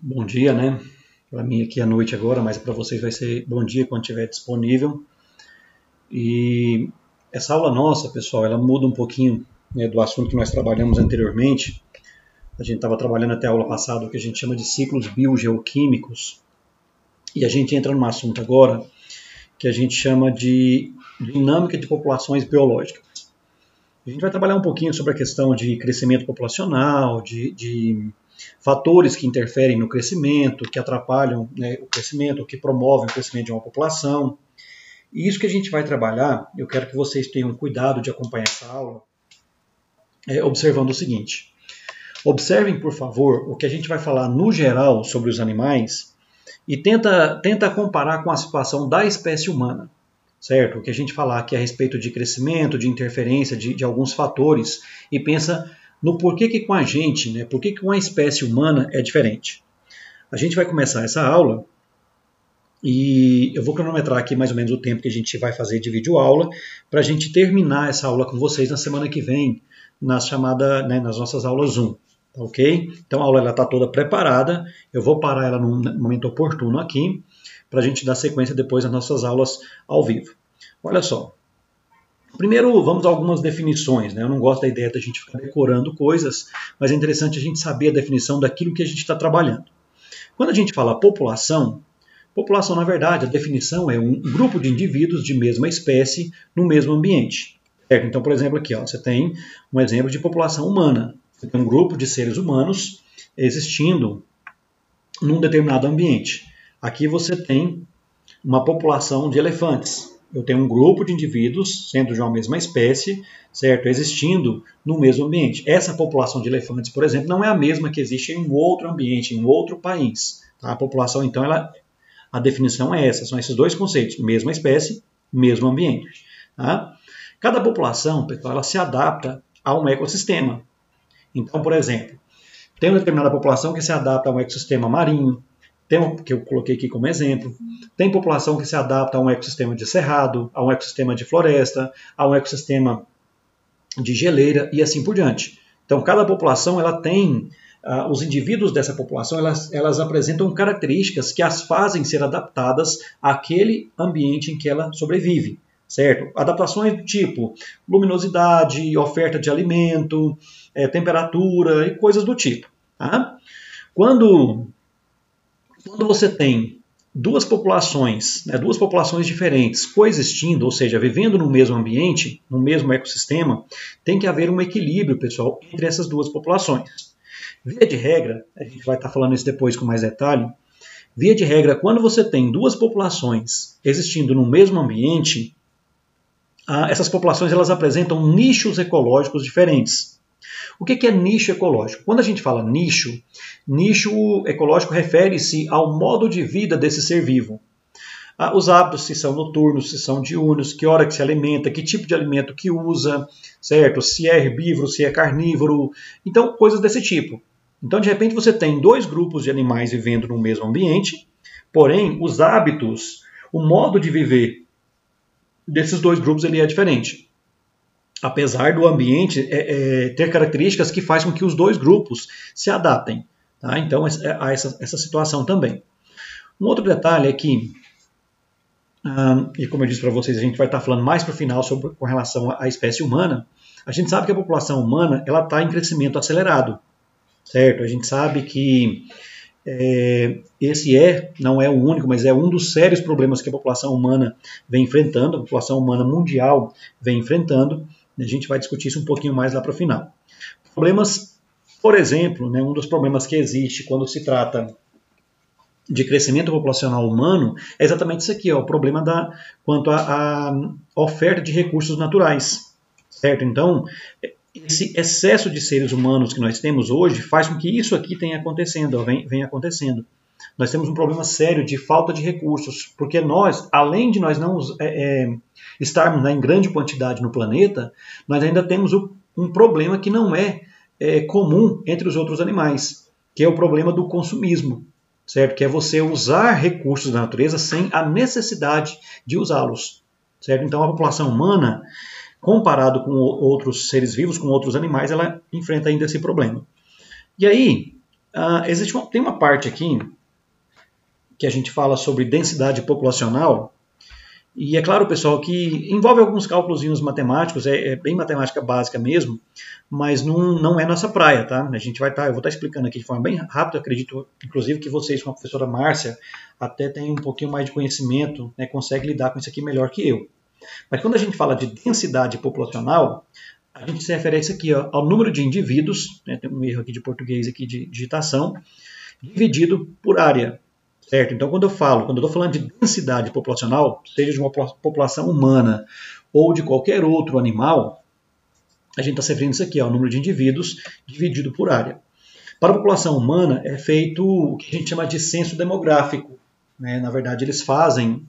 Bom dia, né? Para mim aqui é noite agora, mas para vocês vai ser bom dia quando estiver disponível. E essa aula nossa, pessoal, ela muda um pouquinho, né, do assunto que nós trabalhamos anteriormente. A gente estava trabalhando até a aula passada o que a gente chama de ciclos biogeoquímicos. E a gente entra num assunto agora que a gente chama de dinâmica de populações biológicas. A gente vai trabalhar um pouquinho sobre a questão de crescimento populacional, de fatores que interferem no crescimento, que atrapalham, né, o crescimento, que promovem o crescimento de uma população. E isso que a gente vai trabalhar, eu quero que vocês tenham cuidado de acompanhar essa aula, observando o seguinte. Observem, por favor, o que a gente vai falar no geral sobre os animais e tenta comparar com a situação da espécie humana. Certo? O que a gente falar aqui a respeito de crescimento, de interferência de alguns fatores, e pensa no porquê que com a gente, né, por que com a espécie humana é diferente. A gente vai começar essa aula e eu vou cronometrar aqui mais ou menos o tempo que a gente vai fazer de videoaula para a gente terminar essa aula com vocês na semana que vem, nas nossas aulas Zoom. Ok? Então a aula está toda preparada, eu vou parar ela num momento oportuno aqui, para a gente dar sequência depois nas nossas aulas ao vivo. Olha só. Primeiro, vamos a algumas definições. Né? Eu não gosto da ideia da gente ficar decorando coisas, mas é interessante a gente saber a definição daquilo que a gente está trabalhando. Quando a gente fala população, na verdade, a definição é um grupo de indivíduos de mesma espécie no mesmo ambiente. Certo? Então, por exemplo, aqui você tem um exemplo de população humana. Você tem um grupo de seres humanos existindo num determinado ambiente. Aqui você tem uma população de elefantes. Eu tenho um grupo de indivíduos, sendo de uma mesma espécie, certo, existindo no mesmo ambiente. Essa população de elefantes, por exemplo, não é a mesma que existe em um outro ambiente, em um outro país. Tá? A população, então, a definição é essa, são esses dois conceitos, mesma espécie, mesmo ambiente. Tá? Cada população, pessoal, ela se adapta a um ecossistema. Então, por exemplo, tem uma determinada população que se adapta a um ecossistema marinho, que eu coloquei aqui como exemplo. Tem população que se adapta a um ecossistema de cerrado, a um ecossistema de floresta, a um ecossistema de geleira e assim por diante. Então, cada população ela tem, os indivíduos dessa população, elas apresentam características que as fazem ser adaptadas àquele ambiente em que ela sobrevive. Certo? Adaptações do tipo luminosidade, oferta de alimento, temperatura e coisas do tipo. Tá? Quando você tem duas populações diferentes coexistindo, ou seja, vivendo no mesmo ambiente, no mesmo ecossistema, tem que haver um equilíbrio, pessoal, entre essas duas populações. Via de regra, a gente vai estar falando isso depois com mais detalhe, via de regra, quando você tem duas populações existindo no mesmo ambiente, essas populações elas apresentam nichos ecológicos diferentes. O que é nicho ecológico? Quando a gente fala nicho ecológico refere-se ao modo de vida desse ser vivo. Os hábitos, se são noturnos, se são diurnos, que hora que se alimenta, que tipo de alimento que usa, certo? Se é herbívoro, se é carnívoro, então coisas desse tipo. Então, de repente, você tem dois grupos de animais vivendo no mesmo ambiente, porém, os hábitos, o modo de viver desses dois grupos ele é diferente. Apesar do ambiente ter características que fazem com que os dois grupos se adaptem. Tá? Então, há essa situação também. Um outro detalhe é que, e como eu disse para vocês, a gente vai estar falando mais para o final com relação à espécie humana, a gente sabe que a população humana está em crescimento acelerado. Certo? A gente sabe que esse não é o único, mas é um dos sérios problemas que a população humana vem enfrentando, a população humana mundial vem enfrentando. A gente vai discutir isso um pouquinho mais lá para o final. Problemas, por exemplo, um dos problemas que existe quando se trata de crescimento populacional humano é exatamente isso aqui, o problema quanto à oferta de recursos naturais. Certo? Então, esse excesso de seres humanos que nós temos hoje faz com que isso aqui tenha acontecendo, venha acontecendo. Nós temos um problema sério de falta de recursos, porque nós, além de nós não estarmos em grande quantidade no planeta, nós ainda temos um problema que não é comum entre os outros animais, que é o problema do consumismo, certo? Que é você usar recursos da natureza sem a necessidade de usá-los, certo? Então a população humana, comparado com outros seres vivos, com outros animais, ela enfrenta ainda esse problema. E aí, Tem uma parte aqui que a gente fala sobre densidade populacional, e é claro, pessoal, que envolve alguns cálculos matemáticos, é bem matemática básica mesmo, mas não é nossa praia, tá? Eu vou estar explicando aqui de forma bem rápida, acredito, inclusive, que vocês, com a professora Márcia, até têm um pouquinho mais de conhecimento, né, conseguem lidar com isso aqui melhor que eu. Mas quando a gente fala de densidade populacional, a gente se refere a isso aqui, ó, ao número de indivíduos, né, tem um erro aqui de português aqui de digitação, dividido por área. Certo? Então, quando eu estou falando de densidade populacional, seja de uma população humana ou de qualquer outro animal, a gente está se referindo a isso aqui, ao número de indivíduos dividido por área. Para a população humana, é feito o que a gente chama de censo demográfico. Né? Na verdade, eles fazem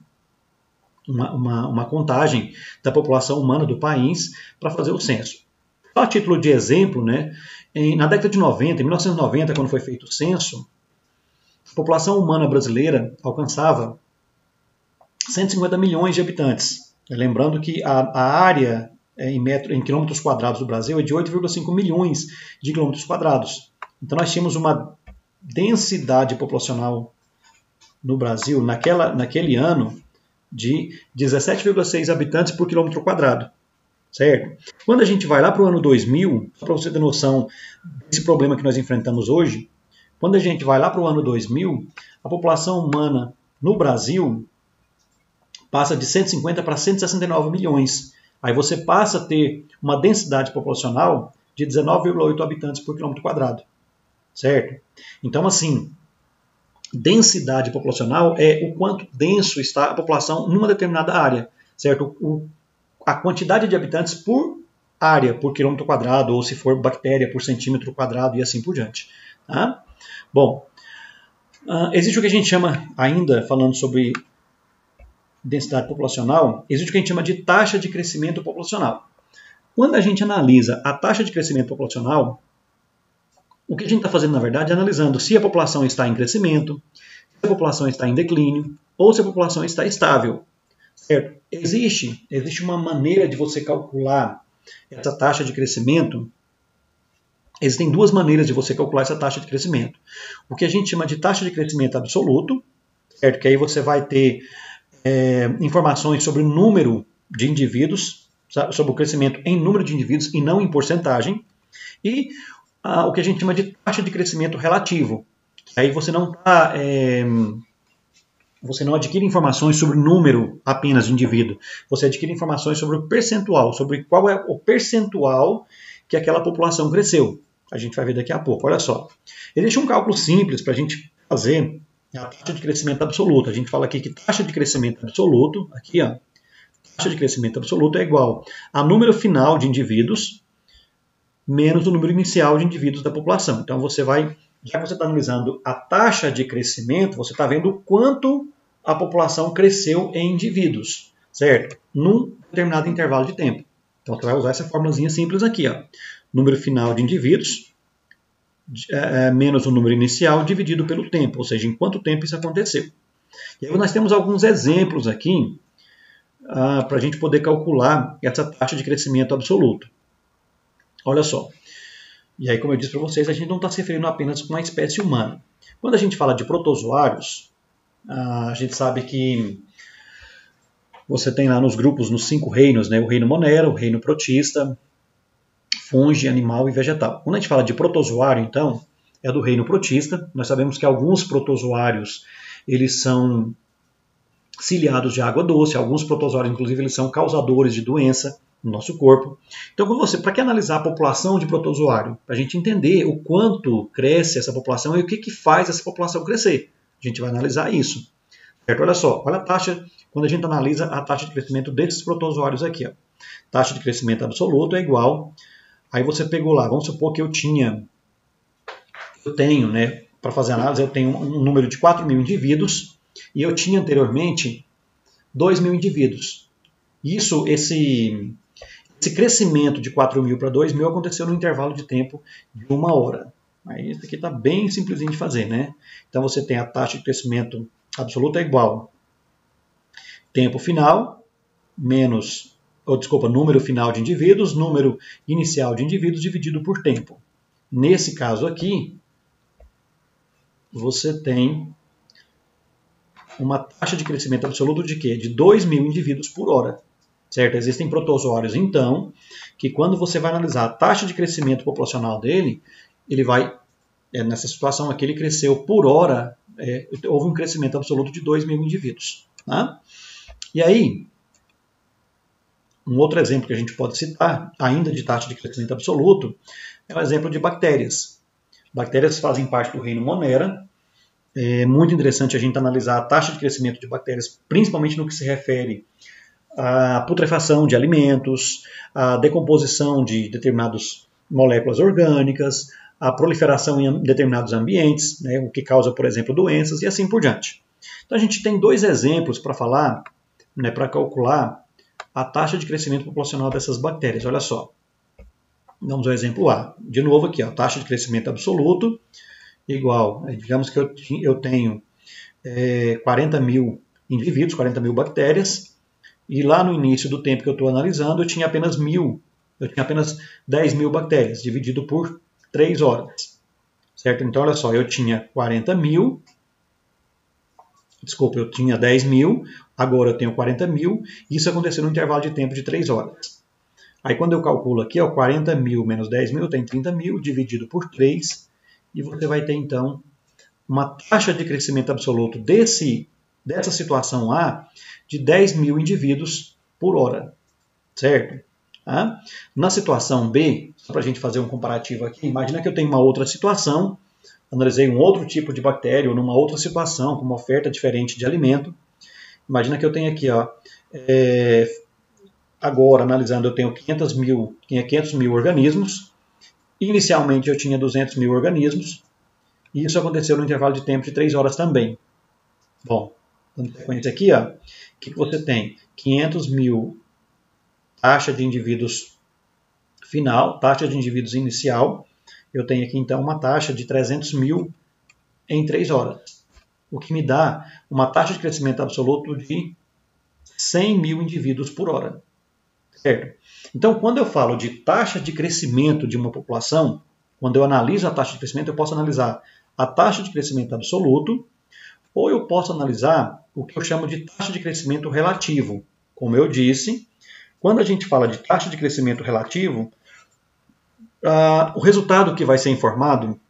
uma contagem da população humana do país para fazer o censo. A título de exemplo, né, na década de 90, em 1990, quando foi feito o censo, a população humana brasileira alcançava 150 milhões de habitantes. Lembrando que a área em quilômetros quadrados do Brasil é de 8,5 milhões de quilômetros quadrados. Então nós tínhamos uma densidade populacional no Brasil, naquele ano, de 17,6 habitantes por quilômetro quadrado. Certo? Quando a gente vai lá para o ano 2000, para você ter noção desse problema que nós enfrentamos hoje, quando a gente vai lá para o ano 2000, a população humana no Brasil passa de 150 para 169 milhões. Aí você passa a ter uma densidade populacional de 19,8 habitantes por quilômetro quadrado. Certo? Então, assim, densidade populacional é o quanto denso está a população numa determinada área. Certo? A quantidade de habitantes por área, por quilômetro quadrado, ou se for bactéria, por centímetro quadrado e assim por diante. Tá? Bom, existe o que a gente chama, ainda falando sobre densidade populacional, existe o que a gente chama de taxa de crescimento populacional. Quando a gente analisa a taxa de crescimento populacional, o que a gente está fazendo, na verdade, é analisando se a população está em crescimento, se a população está em declínio, ou se a população está estável. Certo? Existe uma maneira de você calcular essa taxa de crescimento. Existem duas maneiras de você calcular essa taxa de crescimento. O que a gente chama de taxa de crescimento absoluto, certo? Que aí você vai ter informações sobre o número de indivíduos, sobre o crescimento em número de indivíduos e não em porcentagem. E o que a gente chama de taxa de crescimento relativo. Aí você não adquire informações sobre o número apenas de indivíduo. Você adquire informações sobre o percentual, sobre qual é o percentual que aquela população cresceu. A gente vai ver daqui a pouco. Olha só. Existe um cálculo simples para a gente fazer a taxa de crescimento absoluto. A gente fala aqui que taxa de crescimento absoluto, aqui, ó, taxa de crescimento absoluto é igual a número final de indivíduos menos o número inicial de indivíduos da população. Então já que você está analisando a taxa de crescimento, você está vendo o quanto a população cresceu em indivíduos, certo? Num determinado intervalo de tempo. Então você vai usar essa formulazinha simples aqui, ó. Número final de indivíduos menos o número inicial dividido pelo tempo, ou seja, em quanto tempo isso aconteceu. E aí nós temos alguns exemplos aqui para a gente poder calcular essa taxa de crescimento absoluto. Olha só. E aí, como eu disse para vocês, a gente não está se referindo apenas com a espécie humana. Quando a gente fala de protozoários, a gente sabe que você tem lá nos grupos, nos 5 reinos, né, o reino Monera, o reino protista, fungi, animal e vegetal. Quando a gente fala de protozoário, então, é do reino protista. Nós sabemos que alguns protozoários eles são ciliados de água doce, alguns protozoários, inclusive, eles são causadores de doença no nosso corpo. Então, para que analisar a população de protozoário? Para a gente entender o quanto cresce essa população e o que faz essa população crescer. A gente vai analisar isso. Certo? Olha só, olha a taxa, quando a gente analisa a taxa de crescimento desses protozoários aqui. Ó. Taxa de crescimento absoluto é igual. Aí você pegou lá, vamos supor que eu tenho, né, para fazer análise, eu tenho um número de 4.000 indivíduos e eu tinha anteriormente 2.000 indivíduos. Esse crescimento de 4.000 para 2.000 aconteceu no intervalo de tempo de 1 hora. Aí isso aqui está bem simplesinho de fazer, né? Então você tem a taxa de crescimento absoluta é igual tempo final menos, número final de indivíduos, número inicial de indivíduos dividido por tempo. Nesse caso aqui, você tem uma taxa de crescimento absoluto de quê? De 2.000 indivíduos por hora. Certo? Existem protozoários, então, que quando você vai analisar a taxa de crescimento populacional dele, ele vai, nessa situação aqui, ele cresceu por hora, houve um crescimento absoluto de 2.000 indivíduos. Tá? E aí, um outro exemplo que a gente pode citar, ainda de taxa de crescimento absoluto, é o exemplo de bactérias. Bactérias fazem parte do reino Monera. É muito interessante a gente analisar a taxa de crescimento de bactérias, principalmente no que se refere à putrefação de alimentos, à decomposição de determinadas moléculas orgânicas, a proliferação em determinados ambientes, né, o que causa, por exemplo, doenças e assim por diante. Então a gente tem dois exemplos para falar, né, para calcular a taxa de crescimento populacional dessas bactérias. Olha só. Vamos ao exemplo A. De novo aqui, a taxa de crescimento absoluto igual, digamos que eu tenho 40.000 indivíduos, 40.000 bactérias, e lá no início do tempo que eu estou analisando, eu tinha apenas 10.000 bactérias, dividido por 3 horas. Certo? Então, olha só, eu tinha 40.000, desculpa, eu tinha 10.000, agora eu tenho 40.000, isso aconteceu no intervalo de tempo de 3 horas. Aí quando eu calculo aqui, 40.000 menos 10.000, tem 30.000, dividido por 3, e você vai ter, então, uma taxa de crescimento absoluto dessa situação A de 10.000 indivíduos por hora, certo? Tá? Na situação B, só para a gente fazer um comparativo aqui, imagina que eu tenho uma outra situação, analisei um outro tipo de bactéria, ou numa outra situação, com uma oferta diferente de alimento. Imagina que eu tenho aqui, agora analisando, eu tenho 500 mil organismos. Inicialmente eu tinha 200.000 organismos, e isso aconteceu no intervalo de tempo de 3 horas também. Bom, dando sequência aqui, o que você tem? 500.000 taxa de indivíduos final, taxa de indivíduos inicial. Eu tenho aqui então uma taxa de 300.000 em 3 horas, o que me dá uma taxa de crescimento absoluto de 100.000 indivíduos por hora. Certo? Então, quando eu falo de taxa de crescimento de uma população, quando eu analiso a taxa de crescimento, eu posso analisar a taxa de crescimento absoluto, ou eu posso analisar o que eu chamo de taxa de crescimento relativo. Como eu disse, quando a gente fala de taxa de crescimento relativo, o resultado que vai ser informado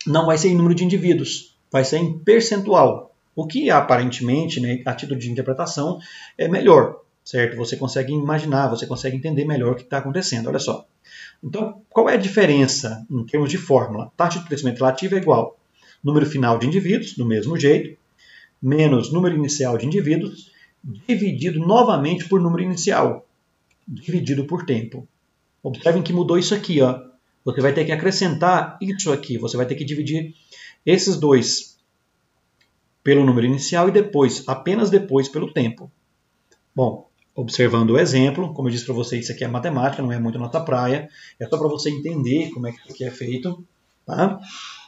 não vai ser em número de indivíduos, vai ser em percentual, o que aparentemente, né, a título de interpretação, é melhor. Certo? Você consegue imaginar, você consegue entender melhor o que está acontecendo. Olha só. Então, qual é a diferença em termos de fórmula? Taxa de crescimento relativo é igual número final de indivíduos, do mesmo jeito, menos número inicial de indivíduos, dividido novamente por número inicial, dividido por tempo. Observem que mudou isso aqui. Você vai ter que acrescentar isso aqui. Você vai ter que dividir esses dois pelo número inicial e depois, apenas depois, pelo tempo. Bom, observando o exemplo, como eu disse para vocês, isso aqui é matemática, não é muito nossa praia, é só para você entender como é que isso aqui é feito. Tá?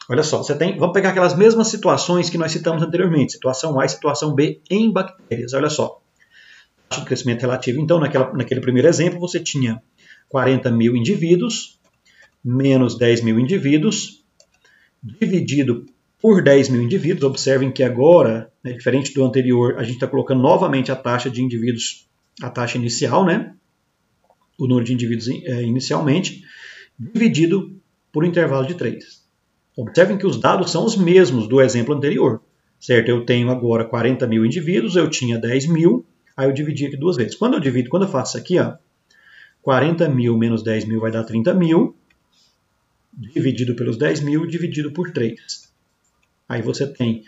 Olha só, vamos pegar aquelas mesmas situações que nós citamos anteriormente, situação A e situação B em bactérias. Olha só, taxa de crescimento relativo. Então, naquele primeiro exemplo, você tinha 40.000 indivíduos, menos 10.000 indivíduos, dividido por 10.000 indivíduos. Observem que agora, né, diferente do anterior, a gente está colocando novamente a taxa de indivíduos, a taxa inicial, né? O número de indivíduos inicialmente, dividido por um intervalo de 3. Observem que os dados são os mesmos do exemplo anterior. Certo? Eu tenho agora 40.000 indivíduos, eu tinha 10.000, aí eu dividi aqui duas vezes. Quando eu faço isso aqui, 40.000 menos 10.000 vai dar 30.000, dividido pelos 10.000, dividido por 3. Aí você tem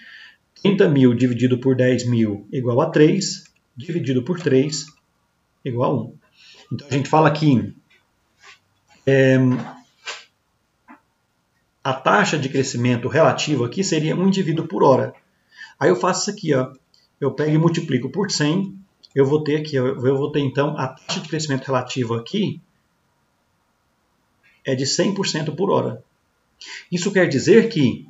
30.000 dividido por 10.000 igual a 3, dividido por 3 igual a 1. Então a gente fala que a taxa de crescimento relativo aqui seria 1 indivíduo por hora. Aí eu faço isso aqui, eu pego e multiplico por 100, eu vou ter então a taxa de crescimento relativo aqui é de 100% por hora. Isso quer dizer que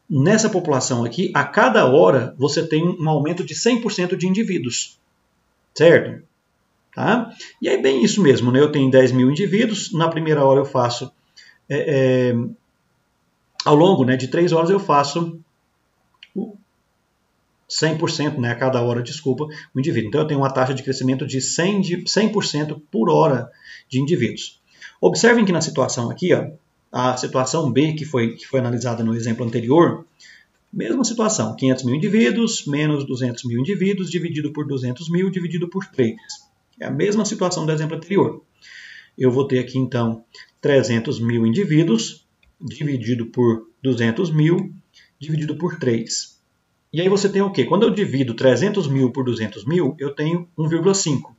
nessa população aqui, a cada hora, você tem um aumento de 100% de indivíduos. Certo? Tá? E é bem isso mesmo, né? Eu tenho 10.000 indivíduos, na primeira hora eu faço ao longo, né, de 3 horas eu faço o 100%, né, a cada hora, desculpa, o indivíduo. Então eu tenho uma taxa de crescimento de 100% por hora de indivíduos. Observem que na situação aqui, ó, a situação B que foi analisada no exemplo anterior, mesma situação, 500 mil indivíduos menos 200 mil indivíduos dividido por 200 mil dividido por 3. É a mesma situação do exemplo anterior. Eu vou ter aqui então 300 mil indivíduos dividido por 200 mil dividido por 3. E aí você tem o quê? Quando eu divido 300 mil por 200 mil, eu tenho 1,5.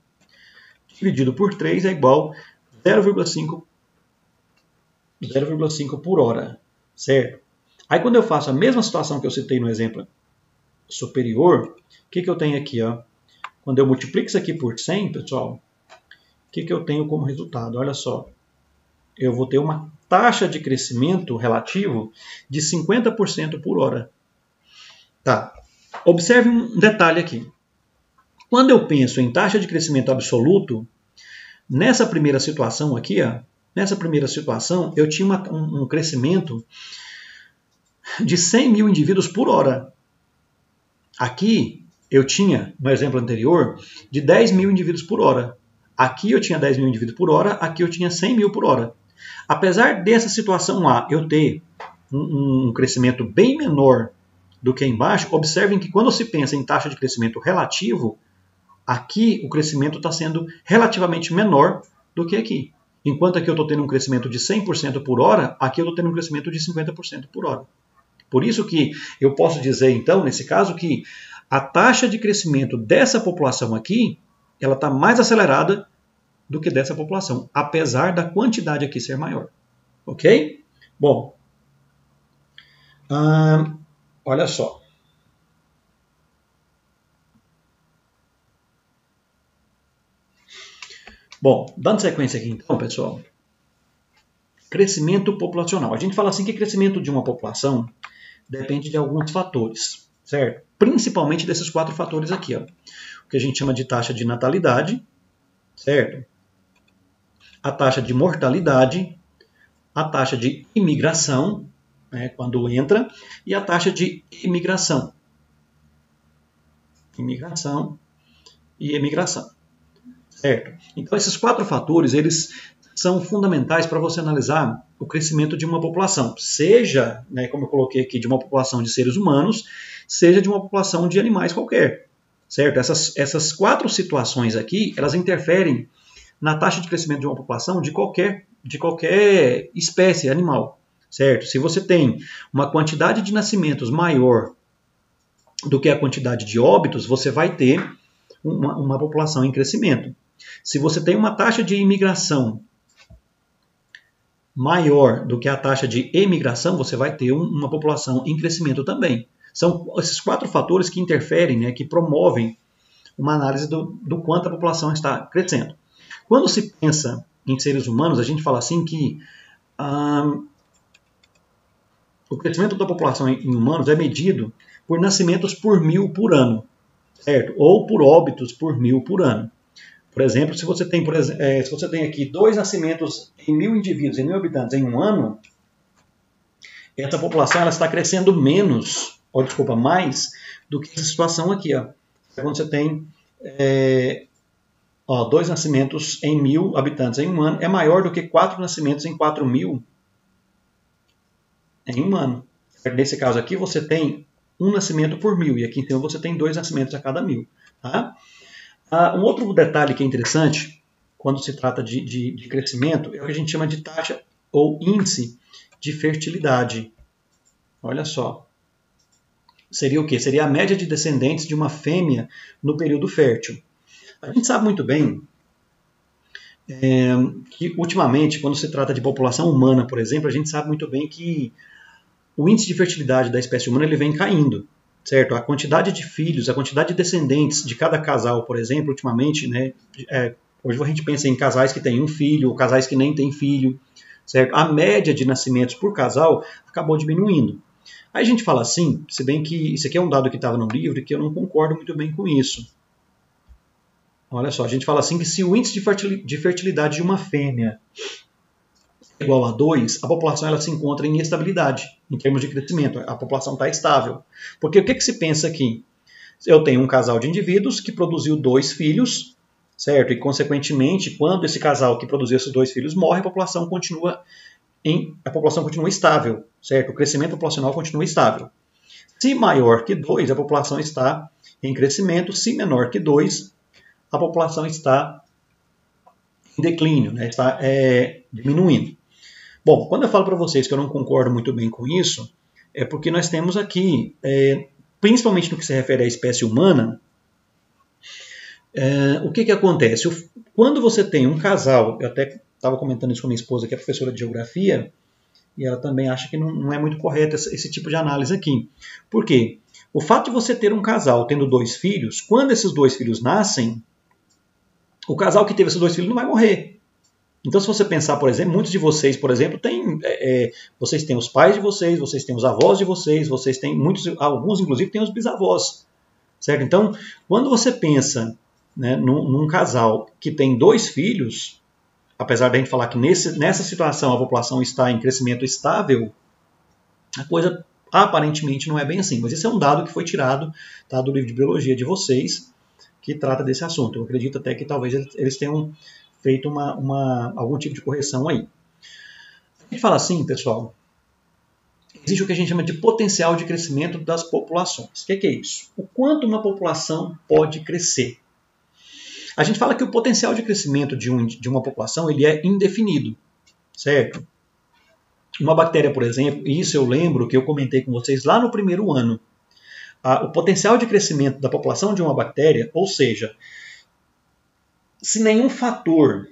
Dividido por 3 é igual a 0,5 por hora, certo? Aí quando eu faço a mesma situação que eu citei no exemplo superior, o que eu tenho aqui? Ó? Quando eu multiplico isso aqui por 100, pessoal, o que eu tenho como resultado? Olha só, eu vou ter uma taxa de crescimento relativo de 50% por hora. Tá. Observe um detalhe aqui. Quando eu penso em taxa de crescimento absoluto, nessa primeira situação aqui, ó, nessa primeira situação, eu tinha um crescimento de 100 mil indivíduos por hora. Aqui, eu tinha, no exemplo anterior, de 10 mil indivíduos por hora. Aqui eu tinha 10 mil indivíduos por hora, aqui eu tinha 100 mil por hora. Apesar dessa situação A eu ter um crescimento bem menor do que embaixo, observem que quando se pensa em taxa de crescimento relativo, aqui o crescimento está sendo relativamente menor do que aqui. Enquanto aqui eu estou tendo um crescimento de 100% por hora, aqui eu estou tendo um crescimento de 50% por hora. Por isso que eu posso dizer, então, nesse caso, que a taxa de crescimento dessa população aqui, ela está mais acelerada do que dessa população, apesar da quantidade aqui ser maior. Ok? Bom, olha só. Bom, dando sequência aqui então, pessoal. Crescimento populacional. A gente fala assim que crescimento de uma população depende de alguns fatores, certo? Principalmente desses 4 fatores aqui, ó. O que a gente chama de taxa de natalidade, certo? A taxa de mortalidade, a taxa de imigração, né, quando entra, e a taxa de imigração. Imigração e emigração. Certo? Então, esses 4 fatores, eles são fundamentais para você analisar o crescimento de uma população, seja, né, como eu coloquei aqui, de uma população de seres humanos, seja de uma população de animais qualquer. Certo? Essas 4 situações aqui, elas interferem na taxa de crescimento de uma população de qualquer espécie animal. Certo? Se você tem uma quantidade de nascimentos maior do que a quantidade de óbitos, você vai ter uma população em crescimento. Se você tem uma taxa de imigração maior do que a taxa de emigração, você vai ter uma população em crescimento também. São esses 4 fatores que interferem, né, que promovem uma análise do quanto a população está crescendo. Quando se pensa em seres humanos, a gente fala assim que o crescimento da população em humanos é medido por nascimentos por 1000 por ano, certo? Ou por óbitos por 1000 por ano. Por exemplo, se você tem aqui 2 nascimentos em 1000 indivíduos, em 1000 habitantes em um ano, essa população ela está crescendo mais do que essa situação aqui. Ó. Quando você tem 2 nascimentos em 1000 habitantes em um ano, é maior do que 4 nascimentos em 4000 em um ano. Nesse caso aqui, você tem um nascimento por 1000, e aqui então você tem 2 nascimentos a cada 1000. Tá? Um outro detalhe que é interessante, quando se trata de crescimento, é o que a gente chama de taxa ou índice de fertilidade. Olha só. Seria o quê? Seria a média de descendentes de uma fêmea no período fértil. A gente sabe muito bem que, ultimamente, quando se trata de população humana, por exemplo, a gente sabe muito bem que o índice de fertilidade da espécie humana ele vem caindo. Certo? A quantidade de filhos, a quantidade de descendentes de cada casal, por exemplo, ultimamente, né, hoje a gente pensa em casais que têm um filho, ou casais que nem têm filho, certo? A média de nascimentos por casal acabou diminuindo. Aí a gente fala assim, se bem que isso aqui é um dado que estava no livro e que eu não concordo muito bem com isso. Olha só, a gente fala assim que se o índice de fertilidade de uma fêmea igual a 2, a população ela se encontra em estabilidade, em termos de crescimento. A população está estável. Porque o que se pensa aqui? Eu tenho um casal de indivíduos que produziu 2 filhos, certo? E, consequentemente, quando esse casal que produziu esses 2 filhos morre, a população continua estável, certo? O crescimento populacional continua estável. Se maior que 2, a população está em crescimento. Se menor que 2, a população está em declínio, né? Está diminuindo. Bom, quando eu falo para vocês que eu não concordo muito bem com isso, é porque nós temos aqui, principalmente no que se refere à espécie humana, o que acontece? Quando você tem um casal, eu até estava comentando isso com minha esposa, que é professora de geografia, e ela também acha que não é muito correto esse tipo de análise aqui. Por quê? O fato de você ter um casal tendo 2 filhos, quando esses 2 filhos nascem, o casal que teve esses 2 filhos não vai morrer. Então, se você pensar, por exemplo, muitos de vocês, por exemplo, vocês têm os pais de vocês têm os avós de vocês têm alguns inclusive têm os bisavós, certo? Então, quando você pensa, né, num casal que tem 2 filhos, apesar da gente falar que nessa situação a população está em crescimento estável, a coisa aparentemente não é bem assim. Mas esse é um dado que foi tirado, tá, do livro de biologia de vocês, que trata desse assunto. Eu acredito até que talvez eles tenham feito algum tipo de correção aí. A gente fala assim, pessoal, existe o que a gente chama de potencial de crescimento das populações. O que é isso? O quanto uma população pode crescer. A gente fala que o potencial de crescimento de uma população ele é indefinido, certo? Uma bactéria, por exemplo, e isso eu lembro que eu comentei com vocês lá no primeiro ano, o potencial de crescimento da população de uma bactéria, ou seja, se nenhum fator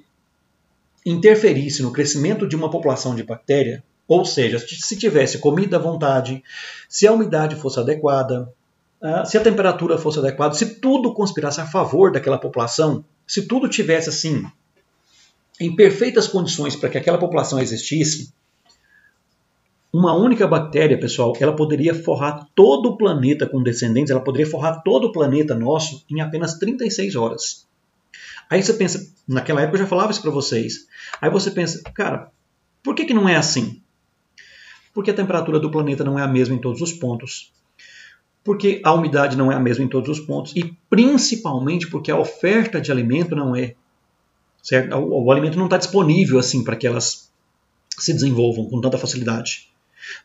interferisse no crescimento de uma população de bactéria, ou seja, se tivesse comida à vontade, se a umidade fosse adequada, se a temperatura fosse adequada, se tudo conspirasse a favor daquela população, se tudo tivesse assim em perfeitas condições para que aquela população existisse, uma única bactéria, pessoal, ela poderia forrar todo o planeta com descendentes, ela poderia forrar todo o planeta nosso em apenas 36 horas. Aí você pensa, naquela época eu já falava isso para vocês, aí você pensa, cara, por que não é assim? Porque a temperatura do planeta não é a mesma em todos os pontos, porque a umidade não é a mesma em todos os pontos e principalmente porque a oferta de alimento não é, certo? O alimento não está disponível assim para que elas se desenvolvam com tanta facilidade.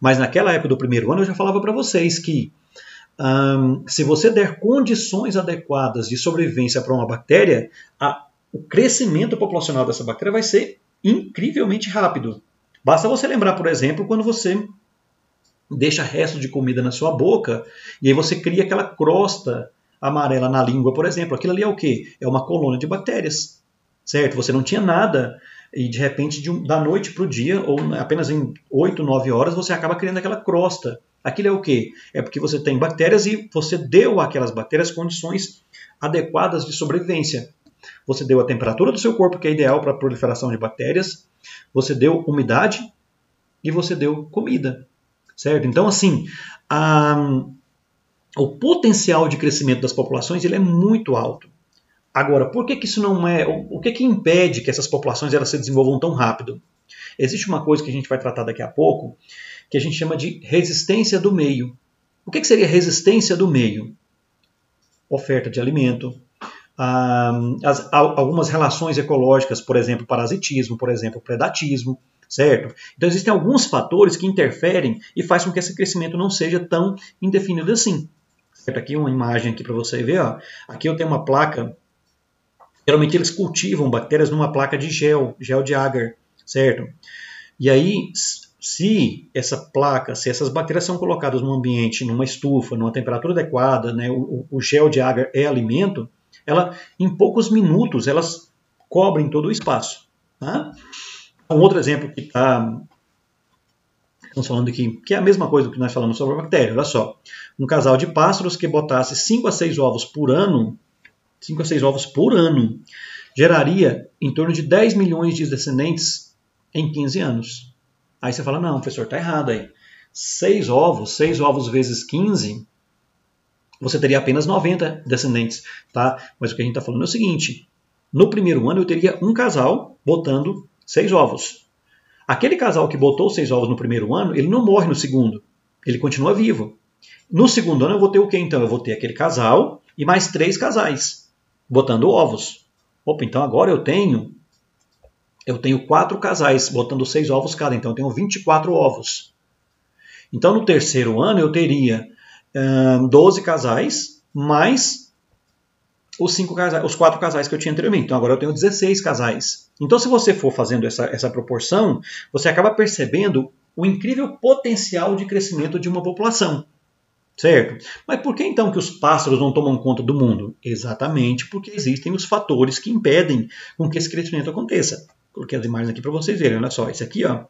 Mas naquela época do primeiro ano eu já falava para vocês que se você der condições adequadas de sobrevivência para uma bactéria, o crescimento populacional dessa bactéria vai ser incrivelmente rápido. Basta você lembrar, por exemplo, quando você deixa resto de comida na sua boca e aí você cria aquela crosta amarela na língua, por exemplo. Aquilo ali é o quê? É uma colônia de bactérias, certo? Você não tinha nada e de repente da noite para o dia, ou apenas em 8, 9 horas, você acaba criando aquela crosta. Aquilo é o quê? É porque você tem bactérias e você deu àquelas bactérias condições adequadas de sobrevivência. Você deu a temperatura do seu corpo, que é ideal para a proliferação de bactérias, você deu umidade e você deu comida, certo? Então, assim, o potencial de crescimento das populações ele é muito alto. Agora, por que isso não é... O que impede que essas populações elas se desenvolvam tão rápido? Existe uma coisa que a gente vai tratar daqui a pouco, que a gente chama de resistência do meio. O que seria resistência do meio? Oferta de alimento, algumas relações ecológicas, por exemplo, parasitismo, por exemplo, predatismo, certo? Então existem alguns fatores que interferem e fazem com que esse crescimento não seja tão indefinido assim. Certo? Aqui uma imagem aqui para você ver. Ó. Aqui eu tenho uma placa. Geralmente eles cultivam bactérias numa placa de gel de agar, certo? E aí, se essas bactérias são colocadas num ambiente, numa estufa, numa temperatura adequada, né, o gel de agar é alimento, em poucos minutos elas cobrem todo o espaço. Tá? Um outro exemplo que estamos falando aqui, que é a mesma coisa do que nós falamos sobre a bactéria, olha só. Um casal de pássaros que botasse 5 a 6 ovos por ano, geraria em torno de 10 milhões de descendentes em 15 anos. Aí você fala, não, professor, está errado aí. 6 ovos vezes 15, você teria apenas 90 descendentes. Tá? Mas o que a gente está falando é o seguinte, no primeiro ano eu teria um casal botando 6 ovos. Aquele casal que botou os 6 ovos no primeiro ano, ele não morre no segundo. Ele continua vivo. No segundo ano eu vou ter o quê então? Eu vou ter aquele casal e mais 3 casais botando ovos. Opa, então agora eu tenho 4 casais botando 6 ovos cada, então eu tenho 24 ovos. Então no terceiro ano eu teria 12 casais mais os 4 casais que eu tinha anteriormente. Então agora eu tenho 16 casais. Então se você for fazendo essa proporção, você acaba percebendo o incrível potencial de crescimento de uma população. Certo? Mas por que então que os pássaros não tomam conta do mundo? Exatamente porque existem os fatores que impedem com que esse crescimento aconteça. Coloquei as imagens aqui para vocês verem. Olha só, esse aqui ó,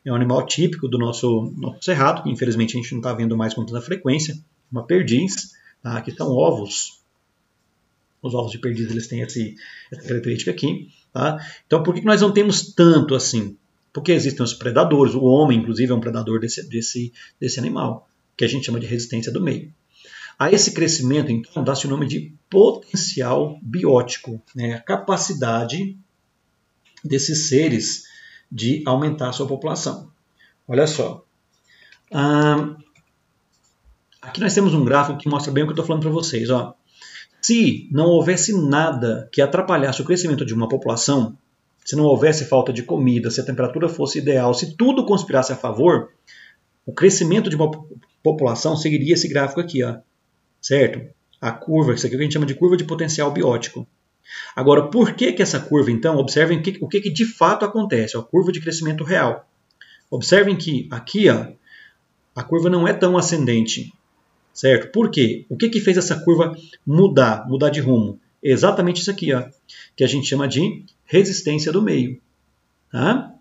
é um animal típico do nosso cerrado, que infelizmente a gente não está vendo mais com tanta frequência. Uma perdiz. Tá? Aqui estão ovos. Os ovos de perdiz eles têm essa característica aqui. Tá? Então por que nós não temos tanto assim? Porque existem os predadores. O homem, inclusive, é um predador desse animal, que a gente chama de resistência do meio. A esse crescimento, então, dá-se o nome de potencial biótico, né? A capacidade desses seres de aumentar a sua população. Olha só. Aqui nós temos um gráfico que mostra bem o que eu estou falando para vocês. Ó. Se não houvesse nada que atrapalhasse o crescimento de uma população, se não houvesse falta de comida, se a temperatura fosse ideal, se tudo conspirasse a favor, o crescimento de uma população seguiria esse gráfico aqui, ó, certo? A curva, isso aqui é o que a gente chama de curva de potencial biótico. Agora, por que essa curva, então? Observem o que de fato acontece, a curva de crescimento real. Observem que aqui ó, a curva não é tão ascendente, certo? Por quê? O que fez essa curva mudar de rumo? Exatamente isso aqui, ó, que a gente chama de resistência do meio. Tá?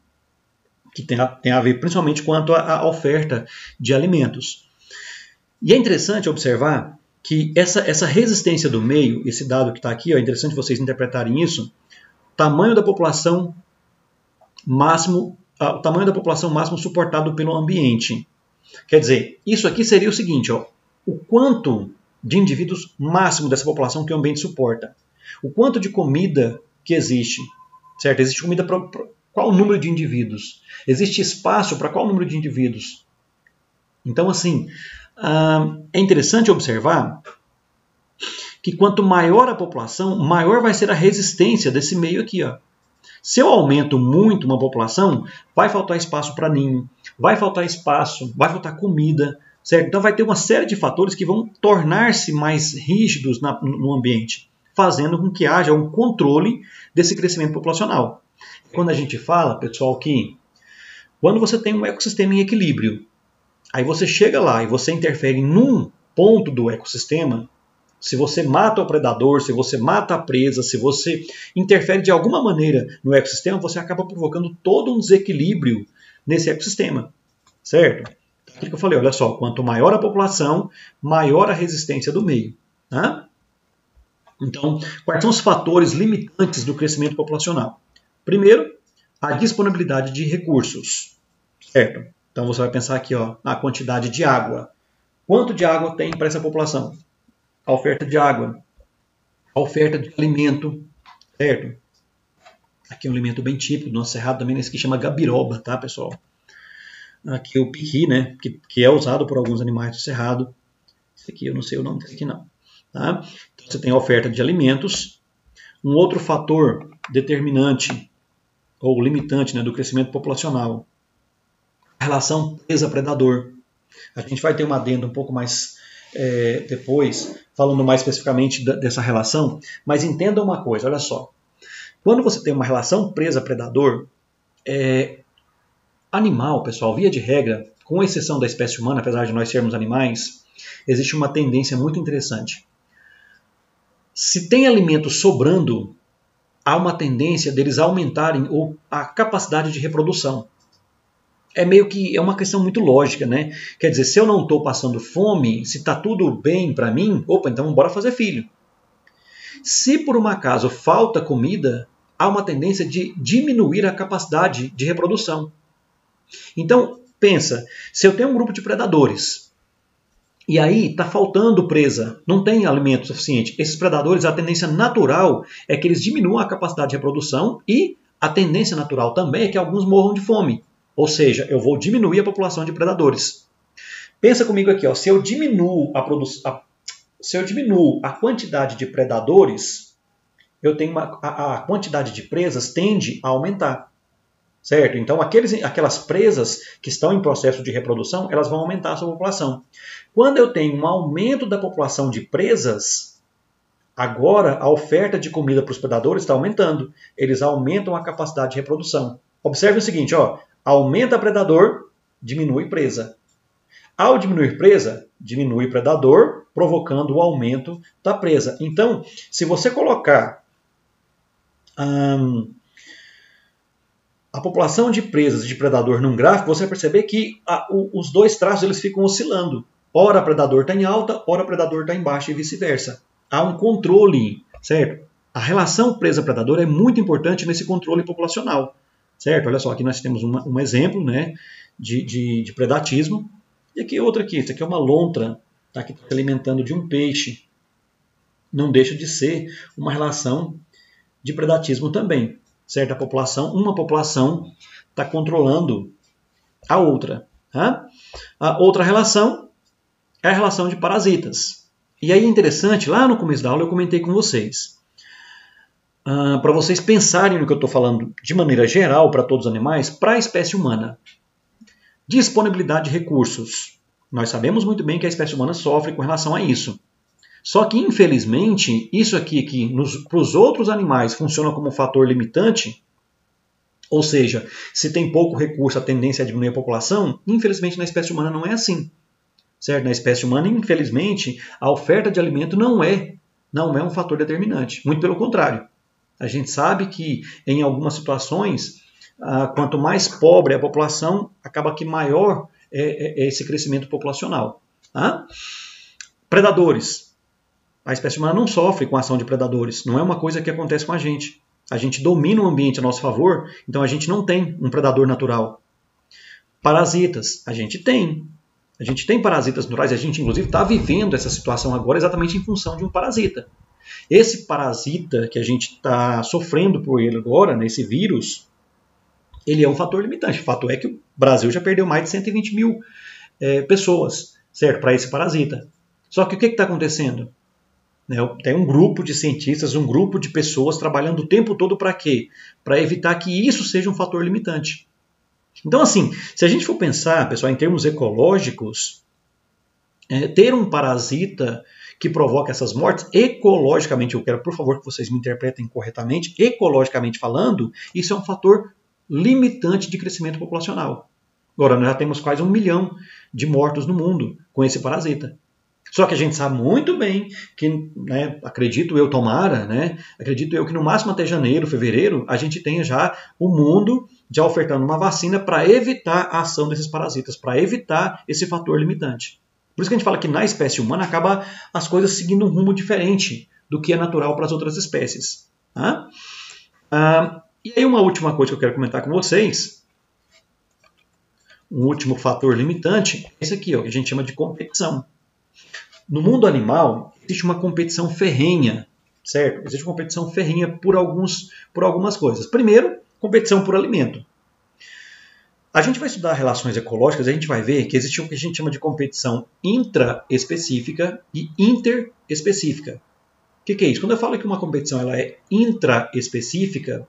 Que tem a ver principalmente quanto à oferta de alimentos. E é interessante observar que essa resistência do meio, esse dado que está aqui, ó, é interessante vocês interpretarem isso, tamanho da população máximo suportado pelo ambiente. Quer dizer, isso aqui seria o seguinte, ó, o quanto de indivíduos máximo dessa população que o ambiente suporta. O quanto de comida que existe. Certo? Existe comida para qual número de indivíduos? Existe espaço para qual número de indivíduos? Então, assim, é interessante observar que quanto maior a população, maior vai ser a resistência desse meio aqui. Ó. Se eu aumento muito uma população, vai faltar espaço para ninho, vai faltar espaço, vai faltar comida, certo? Então vai ter uma série de fatores que vão tornar-se mais rígidos no ambiente, fazendo com que haja um controle desse crescimento populacional. Quando a gente fala, pessoal, que quando você tem um ecossistema em equilíbrio, aí você chega lá e você interfere num ponto do ecossistema, se você mata o predador, se você mata a presa, se você interfere de alguma maneira no ecossistema, você acaba provocando todo um desequilíbrio nesse ecossistema, certo? Aquilo que eu falei, olha só, quanto maior a população, maior a resistência do meio. Tá? Então, quais são os fatores limitantes do crescimento populacional? Primeiro, a disponibilidade de recursos, certo? Então você vai pensar aqui, ó, na quantidade de água. Quanto de água tem para essa população? A oferta de água, a oferta de alimento, certo? Aqui é um alimento bem típico do nosso cerrado também, esse que chama gabiroba, tá, pessoal? Aqui é o piqui, né, que é usado por alguns animais do cerrado. Esse aqui eu não sei o nome desse aqui não. Tá? Então você tem a oferta de alimentos. Um outro fator determinante ou limitante, né, do crescimento populacional, a relação presa-predador. A gente vai ter uma adenda um pouco mais depois, falando mais especificamente dessa relação, mas entenda uma coisa, olha só. Quando você tem uma relação presa-predador, animal, pessoal, via de regra, com exceção da espécie humana, apesar de nós sermos animais, existe uma tendência muito interessante. Se tem alimento sobrando, há uma tendência deles aumentarem a capacidade de reprodução. É uma questão muito lógica, né? Quer dizer, se eu não estou passando fome, se está tudo bem para mim, então bora fazer filho. Se por um acaso falta comida, há uma tendência de diminuir a capacidade de reprodução. Então, pensa, se eu tenho um grupo de predadores, e aí está faltando presa, não tem alimento suficiente, esses predadores, a tendência natural é que eles diminuam a capacidade de reprodução e a tendência natural também é que alguns morram de fome. Ou seja, eu vou diminuir a população de predadores. Pensa comigo aqui, ó, se eu diminuo a quantidade de predadores, eu tenho a quantidade de presas tende a aumentar. Certo? Então, aquelas presas que estão em processo de reprodução, elas vão aumentar a sua população. Quando eu tenho um aumento da população de presas, agora a oferta de comida para os predadores está aumentando. Eles aumentam a capacidade de reprodução. Observe o seguinte, ó, aumenta predador, diminui presa. Ao diminuir presa, diminui predador, provocando o aumento da presa. Então, se você colocar a população de presas e de predador num gráfico, você vai perceber que os dois traços eles ficam oscilando. Ora predador está em alta, ora predador está em baixa e vice-versa. Há um controle, certo? A relação presa-predador é muito importante nesse controle populacional, certo? Olha só, aqui nós temos um exemplo, né, de predatismo. E aqui outra aqui, isso aqui é uma lontra, tá, que está se alimentando de um peixe. Não deixa de ser uma relação de predatismo também. Certa população, uma população está controlando a outra. Tá? A outra relação é a relação de parasitas. E aí é interessante, lá no começo da aula eu comentei com vocês, para vocês pensarem no que eu estou falando de maneira geral para todos os animais, para a espécie humana. Disponibilidade de recursos. Nós sabemos muito bem que a espécie humana sofre com relação a isso. Só que, infelizmente, isso aqui que para os outros animais funciona como um fator limitante, ou seja, se tem pouco recurso, a tendência é diminuir a população, infelizmente na espécie humana não é assim. Certo? Na espécie humana, infelizmente, a oferta de alimento não é um fator determinante. Muito pelo contrário. A gente sabe que, em algumas situações, quanto mais pobre é a população, acaba que maior é esse crescimento populacional. Tá? Predadores. A espécie humana não sofre com a ação de predadores. Não é uma coisa que acontece com a gente. A gente domina o ambiente a nosso favor, então a gente não tem um predador natural. Parasitas. A gente tem. A gente tem parasitas naturais. A gente, inclusive, está vivendo essa situação agora exatamente em função de um parasita. Esse parasita que a gente está sofrendo por ele agora, nesse vírus, ele é um fator limitante. O fato é que o Brasil já perdeu mais de 120 mil pessoas, certo, para esse parasita. Só que o que está acontecendo? Tem um grupo de cientistas, um grupo de pessoas trabalhando o tempo todo para quê? Para evitar que isso seja um fator limitante. Então, assim, se a gente for pensar, pessoal, em termos ecológicos, ter um parasita que provoca essas mortes, ecologicamente, eu quero, por favor, que vocês me interpretem corretamente, ecologicamente falando, isso é um fator limitante de crescimento populacional. Agora, nós já temos quase 1 milhão de mortos no mundo com esse parasita. Só que a gente sabe muito bem que, acredito eu, acredito eu que no máximo até janeiro, fevereiro, a gente tenha já o mundo já ofertando uma vacina para evitar a ação desses parasitas, para evitar esse fator limitante. Por isso que a gente fala que na espécie humana acaba as coisas seguindo um rumo diferente do que é natural para as outras espécies. Tá? E aí uma última coisa que eu quero comentar com vocês, um último fator limitante, é esse aqui, ó, que a gente chama de competição. No mundo animal, existe uma competição ferrenha, certo? Existe uma competição ferrenha por algumas coisas. Primeiro, competição por alimento. A gente vai estudar relações ecológicas e a gente vai ver que existe o que a gente chama de competição intraespecífica e interespecífica. O que é isso? Quando eu falo que uma competição ela é intraespecífica,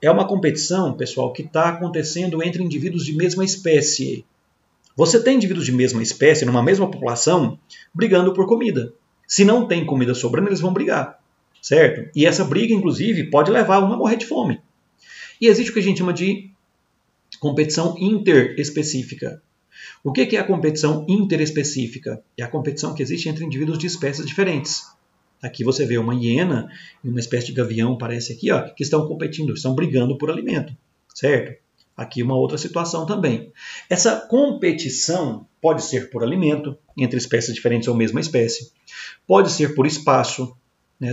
é uma competição, pessoal, que está acontecendo entre indivíduos de mesma espécie. Você tem indivíduos de mesma espécie, numa mesma população, brigando por comida. Se não tem comida sobrando, eles vão brigar, certo? E essa briga, inclusive, pode levar uma a morrer de fome. E existe o que a gente chama de competição interespecífica. O que é a competição interespecífica? É a competição que existe entre indivíduos de espécies diferentes. Aqui você vê uma hiena e uma espécie de gavião, parece aqui, ó, que estão competindo, estão brigando por alimento, certo? Aqui uma outra situação também. Essa competição pode ser por alimento, entre espécies diferentes ou mesma espécie. Pode ser por espaço,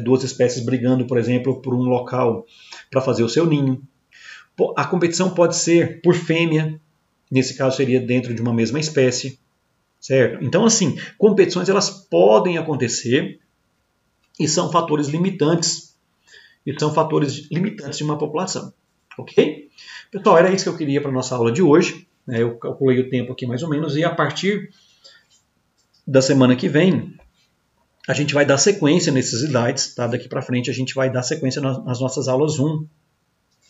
duas espécies brigando, por exemplo, por um local para fazer o seu ninho. A competição pode ser por fêmea, nesse caso seria dentro de uma mesma espécie, certo? Então, assim, competições elas podem acontecer e são fatores limitantes. E são fatores limitantes de uma população, ok? Pessoal, era isso que eu queria para a nossa aula de hoje. né? Eu calculei o tempo aqui mais ou menos, e a partir da semana que vem, a gente vai dar sequência nesses slides, tá? Daqui para frente a gente vai dar sequência nas nossas aulas Zoom.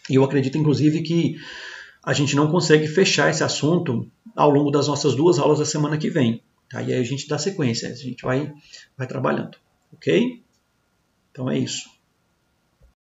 E eu acredito, inclusive, que a gente não consegue fechar esse assunto ao longo das nossas 2 aulas da semana que vem. Tá? E aí a gente dá sequência, a gente vai trabalhando. Ok? Então é isso.